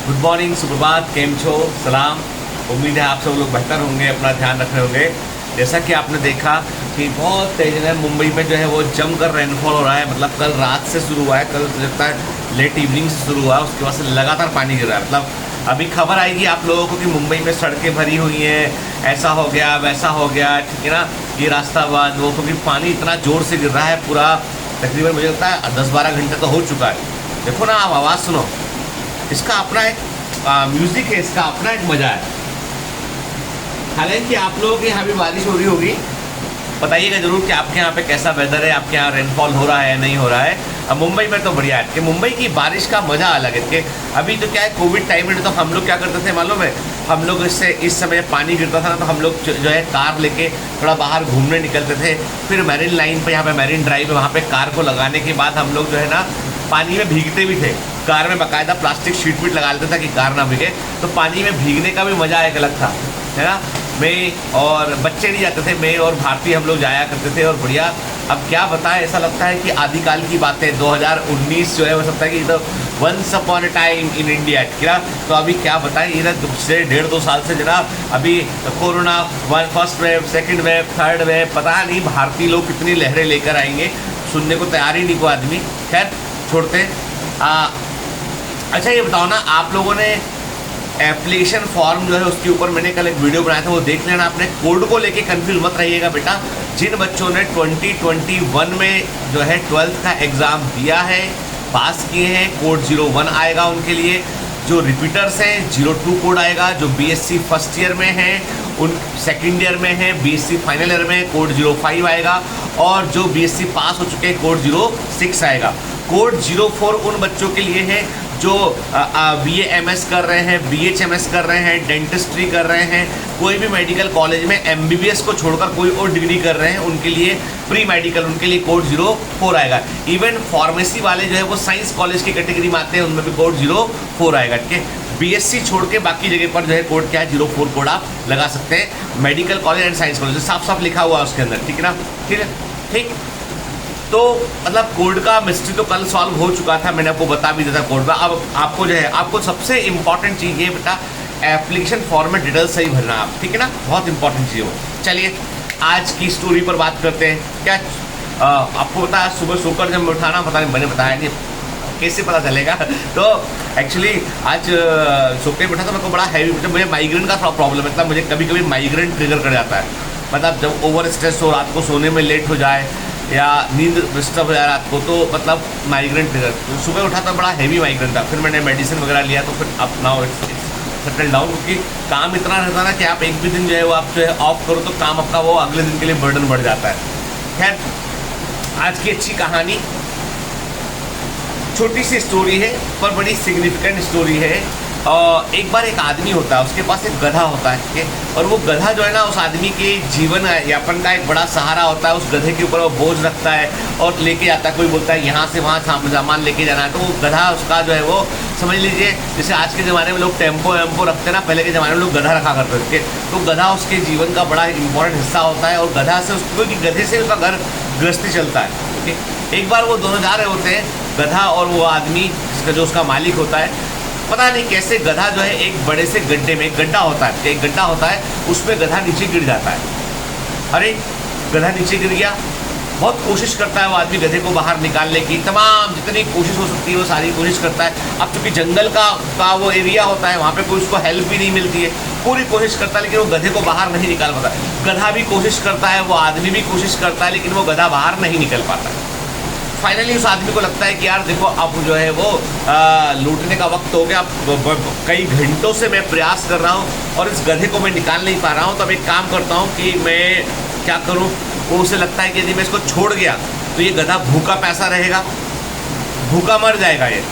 Good morning, सुप्रभात, केम छो, सलाम। उम्मीद है आप सब लोग बेहतर होंगे, अपना ध्यान रख रहे होंगे। जैसा कि आपने देखा कि बहुत तेज है मुंबई में जो है वो जमकर रेनफॉल हो रहा है। मतलब कल रात से शुरू हुआ है, कल लगता है लेट इवनिंग से शुरू हुआ है, उसके बाद से लगातार पानी गिर रहा है। मतलब अभी खबर आएगी आप लोगों को कि मुंबई में सड़कें भरी हुई हैं, ऐसा हो गया वैसा हो गया, ठीक है ना, ये रास्ता बंद वो, क्योंकि पानी इतना ज़ोर से गिर रहा है। पूरा तकरीबन मुझे लगता है 10-12 घंटे तो हो चुका है। देखो ना, आप आवाज़ सुनो, इसका अपना एक म्यूज़िक है, इसका अपना एक मज़ा है। हालांकि आप लोगों के यहाँ भी बारिश हो रही होगी, बताइएगा ज़रूर कि आपके यहाँ पे कैसा वेदर है, आपके यहाँ रेनफॉल हो रहा है नहीं हो रहा है। अब मुंबई में तो बढ़िया है कि मुंबई की बारिश का मज़ा अलग है। कि अभी तो क्या है, कोविड टाइम में तो हम लोग क्या करते थे मालूम है, हम लोग इससे इस समय पानी गिरता था ना, तो हम लोग जो है कार लेके थोड़ा बाहर घूमने निकलते थे। फिर मैरिन लाइन पे, यहाँ पे मैरिन ड्राइव है, वहाँ पे कार को लगाने के बाद हम लोग जो है ना पानी में भीगते भी थे। कार में बाकायदा प्लास्टिक शीट वीट लगा लेते थे कि कार ना भीगे। तो पानी में भीगने का भी मज़ा एक अलग था, है ना। मैं और बच्चे नहीं जाते थे, मैं और भारती हम लोग जाया करते थे और बढ़िया। अब क्या बताएं, ऐसा लगता है कि आदिकाल की बातें 2019 जो है हो सकता है कि तो once upon a time in India, क्या। तो अभी क्या बताएं, ये ना से 1.5-2 साल से जनाब अभी corona first wave, second wave, third wave, पता नहीं भारतीय लोग कितनी लहरें लेकर आएंगे, सुनने को तैयार ही नहीं को आदमी। खैर छोड़ते। अच्छा ये बताओ ना, आप लोगों ने एप्लीकेशन फॉर्म जो है उसके ऊपर मैंने कल एक वीडियो बनाया था, वो देख लेना। आपने कोड को लेके कंफ्यूज मत रहिएगा बेटा। जिन बच्चों ने 2021 में जो है 12th का एग्ज़ाम दिया है, पास किए हैं, कोड 01 आएगा उनके लिए। जो रिपीटर्स हैं 02 कोड आएगा। जो बीएससी फर्स्ट ईयर में हैं, उन सेकेंड ईयर में हैं, बीएससी फाइनल ईयर में कोड 05 आएगा। और जो बीएससी पास हो चुके हैं कोड 06 आएगा। कोड 04 उन बच्चों के लिए है जो BA MS कर रहे हैं, BHMS कर रहे हैं, डेंटिस्ट्री कर रहे हैं, कोई भी मेडिकल कॉलेज में MBBS को छोड़कर कोई और डिग्री कर रहे हैं, उनके लिए प्री मेडिकल, उनके लिए कोड 04 आएगा। इवन फार्मेसी वाले जो है वो साइंस कॉलेज की कैटेगरी में आते हैं, उनमें भी कोड 04 आएगा। ठीक है, BSc छोड़ के बाकी जगह पर जो है कोड क्या है, 04 कोड आप लगा सकते हैं। Medical college and science college साफ साफ लिखा हुआ है उसके अंदर, ठीक है ना। ठीक है, ठीक। तो मतलब कोड का मिस्ट्री तो कल सॉल्व हो चुका था, मैंने आपको बता भी दिया था कोड का। अब आपको जो है, आपको सबसे इंपॉर्टेंट चीज़ ये बेटा, एप्लीकेशन फॉर्म में डिटेल्स सही भरना आप, ठीक है ना, बहुत इंपॉर्टेंट चीज़ हो। चलिए आज की स्टोरी पर बात करते हैं। क्या आपको पता है, सुबह सोकर जब मैं उठाना, पता नहीं मैंने बताया नहीं, कैसे पता चलेगा। तो एक्चुअली आज सोकर बैठा तो मेरे को बड़ा हैवी, मतलब मुझे माइग्रेन का थोड़ा प्रॉब्लम है। मतलब मुझे कभी कभी माइग्रेन ट्रिगर कर जाता है। मतलब जब ओवर स्ट्रेस हो, रात को सोने में लेट हो जाए या नींद डिस्टर्ब हो जाए रात को, तो मतलब माइग्रेन ट्रिगर। तो सुबह उठा तो बड़ा हैवी माइग्रेन था, फिर मैंने मेडिसिन वगैरह लिया, तो फिर अब नाउ इट्स सेटल डाउन। क्योंकि काम इतना रहता ना कि आप एक भी दिन जो है वो आप जो है ऑफ करो तो काम आपका वो अगले दिन के लिए बर्डन बढ़ जाता है। खैर आज की अच्छी कहानी, छोटी सी स्टोरी है पर बड़ी सिग्निफिकेंट स्टोरी है। एक बार एक आदमी होता है, उसके पास एक गधा होता है, ठीक है। और वो गधा जो है ना उस आदमी के जीवन यापन का एक बड़ा सहारा होता है। उस गधे के ऊपर वो बोझ रखता है और लेके जाता है। कोई बोलता है यहाँ से वहाँ सामान लेके जाना है, तो वो गधा उसका जो है वो, समझ लीजिए जैसे आज के ज़माने में लोग टेम्पो वेम्पो रखते हैं ना, पहले के ज़माने में लोग गधा रखा करते थे। तो गधा उसके जीवन का बड़ा इंपॉर्टेंट हिस्सा होता है। और गधा से क्योंकि गधे से उसका घर गृहस्थी चलता है, ठीक है। एक बार वो दोनों जा रहे होते हैं, गधा और वो आदमी जिसका जो उसका मालिक होता है। पता नहीं कैसे गधा जो है एक बड़े से गड्ढे में, एक गड्ढा होता है, एक गड्ढा होता है, उसमें गधा नीचे गिर जाता है। अरे गधा नीचे गिर गया, बहुत कोशिश करता है वो आदमी गधे को बाहर निकालने की, तमाम जितनी कोशिश हो सकती है वो सारी कोशिश करता है। अब चूंकि जंगल का वो एरिया होता है, वहाँ पे कोई उसको हेल्प भी नहीं मिलती है, पूरी कोशिश करता है लेकिन वो गधे को बाहर नहीं निकाल पाता। गधा भी कोशिश करता है, वो आदमी भी कोशिश करता है, लेकिन वो गधा बाहर नहीं निकल पाता। फाइनली उस आदमी को लगता है कि यार देखो अब जो है वो लूटने का वक्त हो गया। कई घंटों से मैं प्रयास कर रहा हूँ और इस गधे को मैं निकाल नहीं पा रहा हूँ, तो अब एक काम करता हूँ कि मैं क्या करूँ। वो उसे लगता है कि यदि मैं इसको छोड़ गया तो ये गधा भूखा पैसा रहेगा, भूखा मर जाएगा ये,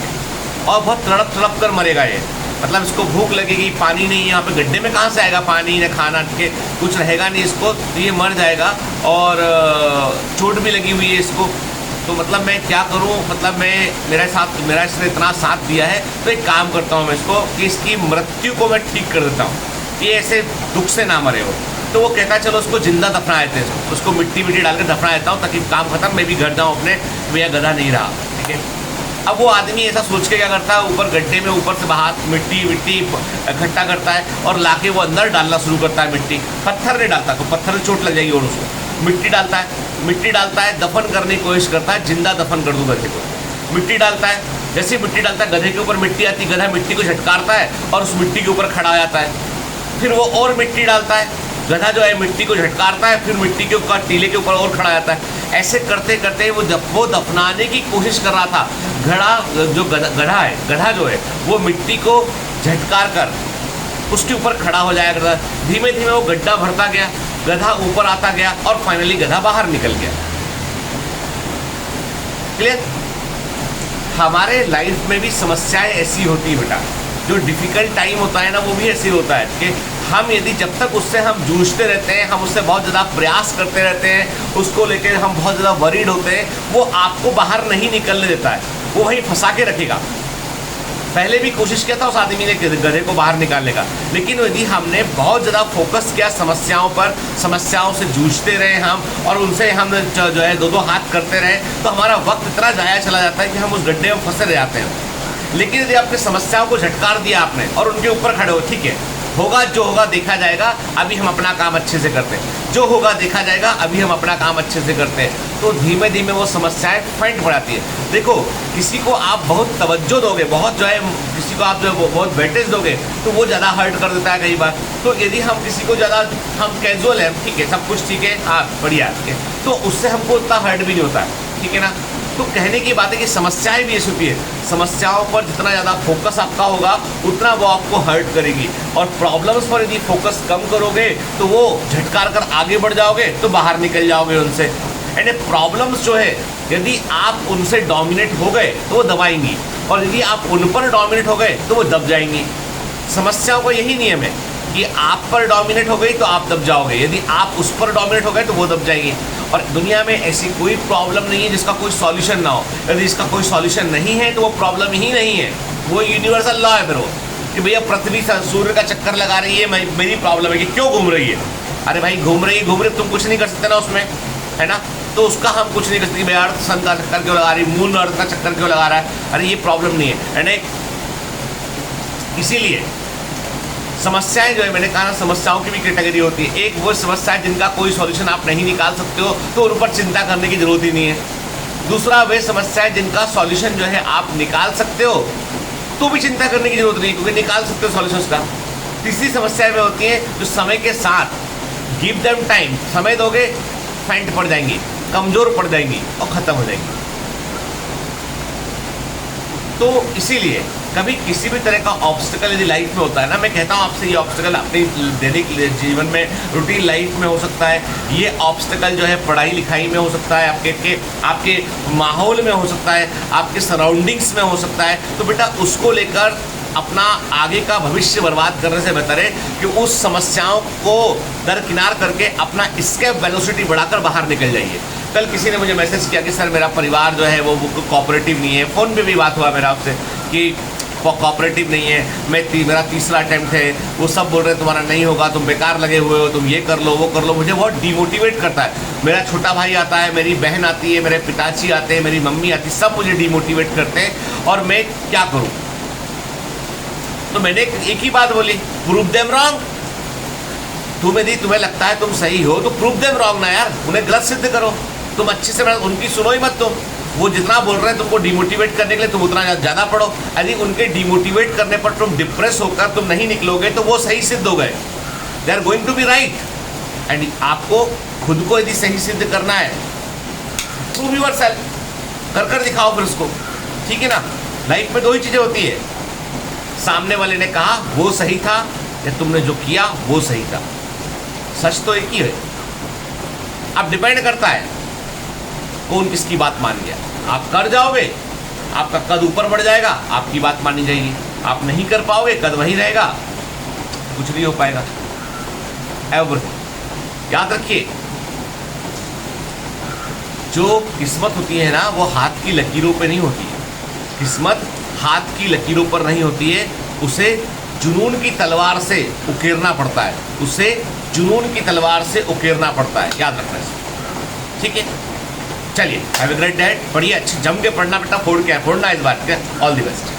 और बहुत तड़प तड़प कर मरेगा ये। मतलब इसको भूख लगेगी, पानी नहीं है यहाँ पे, गड्ढे में कहाँ से आएगा पानी, न खाना के कुछ रहेगा नहीं इसको, तो ये मर जाएगा। और चोट भी लगी हुई है इसको। तो मतलब मैं क्या करूं, मतलब मेरा इसने इतना साथ दिया है, तो एक काम करता हूं मैं इसको कि इसकी मृत्यु को मैं ठीक कर देता हूं, ये ऐसे दुख से ना मरे हो। तो वो कहता है चलो उसको जिंदा दफना देते हैं, उसको मिट्टी डाल के दफना देता हूँ ताकि काम खत्म, मैं भी घर जाऊँ अपने, भैया गधा नहीं रहा, ठीक है। अब वो आदमी ऐसा सोच के क्या करता है, ऊपर गड्ढे में ऊपर से बाहर मिट्टी इकट्ठा करता है और लाके वो अंदर डालना शुरू करता है मिट्टी। पत्थर नहीं डालता, तो पत्थर से चोट लग जाएगी और उसको मिट्टी डालता है, दफन करने की कोशिश करता है, जिंदा दफन कर दूँ गधे को। मिट्टी डालता है, जैसे ही मिट्टी डालता है गधे के ऊपर मिट्टी आती है, गधा मिट्टी को झटकारता है और उस मिट्टी के ऊपर खड़ा हो जाता है। फिर वो और मिट्टी डालता है, गधा जो है मिट्टी को झटकारता है, फिर मिट्टी के ऊपर टीले के ऊपर और खड़ा जाता है। ऐसे करते करते वो दफनाने की कोशिश कर रहा था। गधा जो है वो मिट्टी को झटकार कर उसके ऊपर खड़ा हो जाया करता। धीमे धीमे वो गड्ढा भरता गया, गधा ऊपर आता गया और फाइनली गधा बाहर निकल गया। क्लियर? हमारे लाइफ में भी समस्याएं ऐसी होती है बेटा, जो डिफ़िकल्ट टाइम होता है ना, वो भी ऐसे होता है कि हम यदि जब तक उससे हम जूझते रहते हैं, हम उससे बहुत ज़्यादा प्रयास करते रहते हैं, उसको लेकर हम बहुत ज़्यादा वरीड होते हैं, वो आपको बाहर नहीं निकलने देता है, वो वहीं फंसा के रखेगा। पहले भी कोशिश किया था उस आदमी ने गधे को बाहर निकालने का, लेकिन यदि हमने बहुत ज़्यादा फोकस किया समस्याओं पर, समस्याओं से जूझते रहे हम और उनसे हम जो है दो हाथ करते रहे, तो हमारा वक्त इतना ज़ाया चला जाता है कि हम उस गड्ढे में फंसे रह जाते हैं। लेकिन यदि आपने समस्याओं को झटकार दिया आपने और उनके ऊपर खड़े हो, ठीक है, होगा जो होगा देखा जाएगा, अभी हम अपना काम अच्छे से करते हैं, जो होगा देखा जाएगा, अभी हम अपना काम अच्छे से करते हैं, तो धीमे धीमे वो समस्याएं फेंट पड़ाती है। देखो, किसी को आप बहुत तवज्जो दोगे, बहुत जो है किसी को आप जो है बहुत वेटेज दोगे, तो वो ज़्यादा हर्ट कर देता है कई बार। तो यदि हम किसी को ज़्यादा, हम कैजुअल है, ठीक है, सब कुछ ठीक है, हाँ बढ़िया, तो उससे हमको उतना हर्ट भी नहीं होता है, ठीक है ना। तो कहने की बात है कि समस्याएं भी ऐसी होती है, समस्याओं पर जितना ज़्यादा फोकस आपका होगा उतना वो आपको हर्ट करेगी, और प्रॉब्लम्स पर यदि फोकस कम करोगे तो वो झटकार कर आगे बढ़ जाओगे, तो बाहर निकल जाओगे उनसे। एंड प्रॉब्लम्स जो है, यदि आप उनसे डोमिनेट हो गए तो वो दबाएंगी, और यदि आप उन पर डोमिनेट हो गए तो वो दब जाएंगी। समस्याओं का यही नियम है कि आप पर डोमिनेट हो गई तो आप दब जाओगे, यदि आप उस पर डोमिनेट हो गए तो वो दब जाएगी। और दुनिया में ऐसी कोई प्रॉब्लम नहीं है जिसका कोई सॉल्यूशन ना हो। यदि इसका कोई सॉल्यूशन नहीं है तो वो प्रॉब्लम ही नहीं है, वो यूनिवर्सल लॉ है फिर वो, कि भैया पृथ्वी सूर्य का चक्कर लगा रही है, मेरी प्रॉब्लम है कि क्यों घूम रही है। अरे भाई घूम रही तुम कुछ नहीं कर सकते ना उसमें, है ना। तो उसका हम कुछ नहीं कर सकते, भैया अर्थ सन का चक्कर क्यों लगा रही, मून अर्थ का चक्कर क्यों लगा रहा है, अरे ये प्रॉब्लम नहीं है। इसीलिए समस्याएं जो है, मैंने कहा ना, समस्याओं की भी कैटेगरी होती है। एक वो समस्याएं जिनका कोई सॉल्यूशन आप नहीं निकाल सकते हो, तो उन पर चिंता करने की जरूरत ही नहीं है। दूसरा, वे समस्याएं जिनका सॉल्यूशन जो है आप निकाल सकते हो, तो भी चिंता करने की जरूरत नहीं, क्योंकि निकाल सकते हो सॉल्यूशन का। तीसरी समस्याएं वे होती हैं जो समय के साथ, गिव देम टाइम, समय दोगे फेंट पड़ जाएंगी, कमजोर पड़ जाएंगी और खत्म हो जाएंगी। तो इसीलिए कभी किसी भी तरह का ऑब्स्टिकल यदि लाइफ में होता है ना, मैं कहता हूँ आपसे, ये ऑब्स्टिकल अपनी दैनिक जीवन में, रूटीन लाइफ में हो सकता है, ये ऑब्स्टिकल जो है पढ़ाई लिखाई में हो सकता है, आपके माहौल में हो सकता है, आपके सराउंडिंग्स में हो सकता है। तो बेटा उसको लेकर अपना आगे का भविष्य बर्बाद करने से बेहतर है कि उस समस्याओं को दरकिनार करके अपना एस्केप वेलोसिटी बढ़ाकर बाहर निकल जाइए। कल किसी ने मुझे मैसेज किया कि सर मेरा परिवार जो है वो कोऑपरेटिव नहीं है। फ़ोन पे भी बात हुआ मेरा आपसे कि कोऑपरेटिव नहीं है, मेरा तीसरा अटेम्प्ट है, वो सब बोल रहे हैं तुम्हारा नहीं होगा, तुम बेकार लगे हुए हो, तुम ये कर लो वो कर लो। मुझे बहुत डिमोटिवेट करता है। मेरा छोटा भाई आता है, मेरी बहन आती है, मेरे पिताजी आते हैं, मेरी मम्मी आती है, सब मुझे डिमोटिवेट करते हैं, और मैं क्या करूँ। तो मैंने एक ही बात बोली, प्रूव देम रॉन्ग। तुम्हें लगता है तुम सही हो तो प्रूव देम रॉन्ग ना यार, उन्हें गलत सिद्ध करो। तुम अच्छे से उनकी सुनो ही मत, तुम वो जितना बोल रहे हैं तुमको डिमोटिवेट करने के लिए, तुम उतना ज़्यादा पढ़ो। यदि उनके डिमोटिवेट करने पर तुम डिप्रेस होकर तुम नहीं निकलोगे तो वो सही सिद्ध हो गए, they are going to be right. And आपको खुद को यदि सही सिद्ध करना है, प्रूव योरसेल्फ, कर दिखाओ फिर उसको, ठीक है ना। लाइफ में दो ही चीज़ें होती है, सामने वाले ने कहा वो सही था या तुमने जो किया वो सही था। सच तो एक ही है। अब डिपेंड करता है कौन किसकी बात मान गया। आप कर जाओगे, आपका कद ऊपर बढ़ जाएगा, आपकी बात मानी जाएगी। आप नहीं कर पाओगे, कद वहीं रहेगा, कुछ नहीं हो पाएगा। एवरीथिंग याद रखिए, जो किस्मत होती है ना, वो हाथ की लकीरों पे नहीं होती है। किस्मत हाथ की लकीरों पर नहीं होती है, उसे जुनून की तलवार से उकेरना पड़ता है, उसे जुनून की तलवार से उकेरना पड़ता है। याद रखना है, ठीक है। चलिए हैव अ ग्रेट डे, बढ़िया अच्छे जम के पढ़ना बेटा, फोड़ना इस बार, ऑल द बेस्ट।